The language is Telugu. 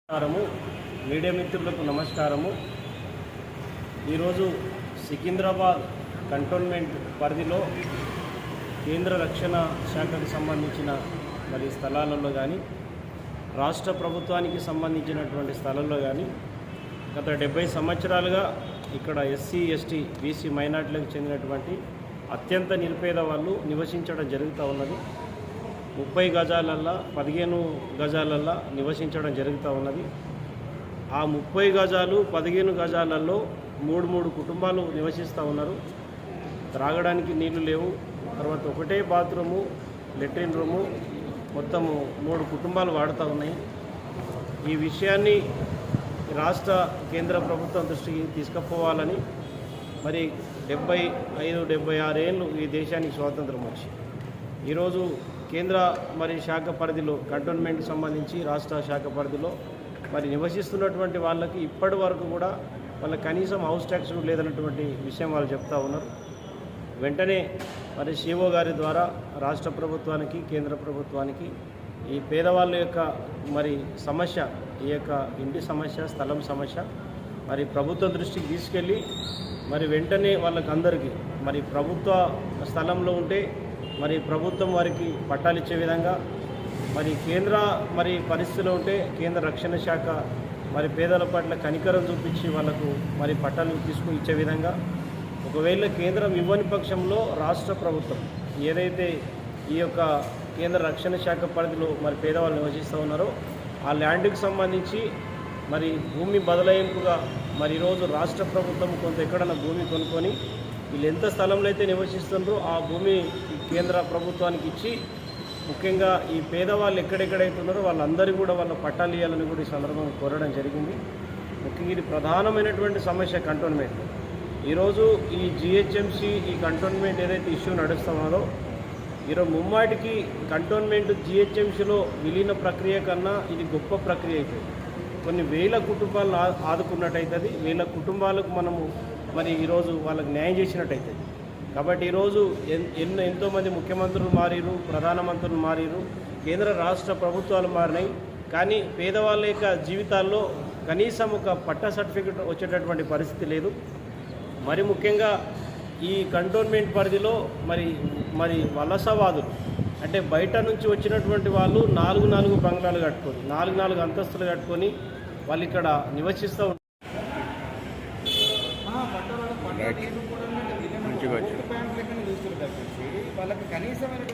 నమస్కారము మీడియా మిత్రులకు నమస్కారము. ఈరోజు సికింద్రాబాద్ కంటోన్మెంట్ పరిధిలో కేంద్ర రక్షణ శాఖకు సంబంధించిన స్థలాలలో కానీ రాష్ట్ర ప్రభుత్వానికి సంబంధించినటువంటి స్థలాల్లో కానీ గత 70 సంవత్సరాలుగా ఇక్కడ ఎస్సీ ఎస్టీ బీసీ మైనార్టీలకు చెందినటువంటి అత్యంత నిరుపేద వాళ్ళు నివసించడం జరుగుతూ ఉన్నది. 30 గజాలల్లో 15 గజాలల్లో నివసించడం జరుగుతూ ఉన్నది. ఆ 30 గజాలు 15 గజాలలో మూడు కుటుంబాలు నివసిస్తూ ఉన్నారు. త్రాగడానికి నీళ్లు లేవు. తర్వాత ఒకటే బాత్రూము, లెట్రిన్ రూము, మొత్తము 3 కుటుంబాలు వాడుతూ ఉన్నాయి. ఈ విషయాన్ని రాష్ట్ర కేంద్ర ప్రభుత్వం దృష్టికి తీసుకుపోవాలని 75-76 ఏళ్ళు ఈ దేశానికి స్వాతంత్రం వచ్చి ఈరోజు కేంద్ర శాఖ పరిధిలో కంటోన్మెంట్కి సంబంధించి రాష్ట్ర శాఖ పరిధిలో నివసిస్తున్నటువంటి వాళ్ళకి ఇప్పటి వరకు కూడా వాళ్ళ కనీసం హౌస్ ట్యాక్స్ లేదన్నటువంటి విషయం వాళ్ళు చెప్తా ఉన్నారు. వెంటనే సిఓ గారి ద్వారా రాష్ట్ర ప్రభుత్వానికి కేంద్ర ప్రభుత్వానికి ఈ పేదవాళ్ళ యొక్క సమస్య, ఈ యొక్క ఇంటి సమస్య, స్థలం సమస్య ప్రభుత్వం దృష్టికి తీసుకెళ్ళి వెంటనే వాళ్ళకందరికీ ప్రభుత్వ స్థలంలో ఉంటే ప్రభుత్వం వారికి పట్టాలు ఇచ్చే విధంగా కేంద్ర పరిస్థితిలో ఉంటే కేంద్ర రక్షణ శాఖ పేదల పట్ల కనికరం చూపించి వాళ్ళకు పట్టాలు తీసుకుని ఇచ్చే విధంగా, ఒకవేళ కేంద్రం ఇవ్వని పక్షంలో రాష్ట్ర ప్రభుత్వం ఏదైతే ఈ యొక్క కేంద్ర రక్షణ శాఖ పరిధిలో పేదవాళ్ళు నివసిస్తూ ఉన్నారో ఆ ల్యాండ్కి సంబంధించి భూమి బదలాయింపుగా ఈరోజు రాష్ట్ర ప్రభుత్వం కొంత ఎక్కడన్నా భూమి కొనుక్కొని వీళ్ళు ఎంత స్థలంలో అయితే నివసిస్తున్నారో ఆ భూమి కేంద్ర ప్రభుత్వానికి ఇచ్చి, ముఖ్యంగా ఈ పేదవాళ్ళు ఎక్కడెక్కడైతే ఉన్నారో వాళ్ళందరికీ కూడా వాళ్ళ పట్టాలు ఇవ్వాలని కూడా ఈ సందర్భంగా కోరడం జరిగింది. ముఖ్యంగా ఇది ప్రధానమైనటువంటి సమస్య కంటోన్మెంట్. ఈరోజు ఈ జిహెచ్ఎంసీ ఈ కంటోన్మెంట్ ఏదైతే ఇష్యూ నడుస్తున్నదో ఈరోజు ముమ్మాటికి కంటోన్మెంట్ జిహెచ్ఎంసీలో విలీన ప్రక్రియ కన్నా ఇది గొప్ప ప్రక్రియ అవుతుంది. కొన్ని వేల కుటుంబాలను ఆదుకున్నట్టయితుంది, వేల కుటుంబాలకు మనము ఈరోజు వాళ్ళకి న్యాయం చేసినట్టయితుంది. కాబట్టి ఈరోజు ఎంతోమంది ముఖ్యమంత్రులు మారిరు, ప్రధానమంత్రులు మారిరు, కేంద్ర రాష్ట్ర ప్రభుత్వాలు మారినాయి. కానీ పేదవాళ్ళ యొక్క జీవితాల్లో కనీసం ఒక పట్టా సర్టిఫికెట్ వచ్చేటటువంటి పరిస్థితి లేదు. ముఖ్యంగా ఈ కంటోన్మెంట్ పరిధిలో వలసవాదులు అంటే బయట నుంచి వచ్చినటువంటి వాళ్ళు 4 బంగ్లాలు కట్టుకొని 4 అంతస్తులు కట్టుకొని వాళ్ళు ఇక్కడ నివసిస్తూ ఉంటారు. మంచిగా వచ్చి వాళ్ళకి కనీసమైన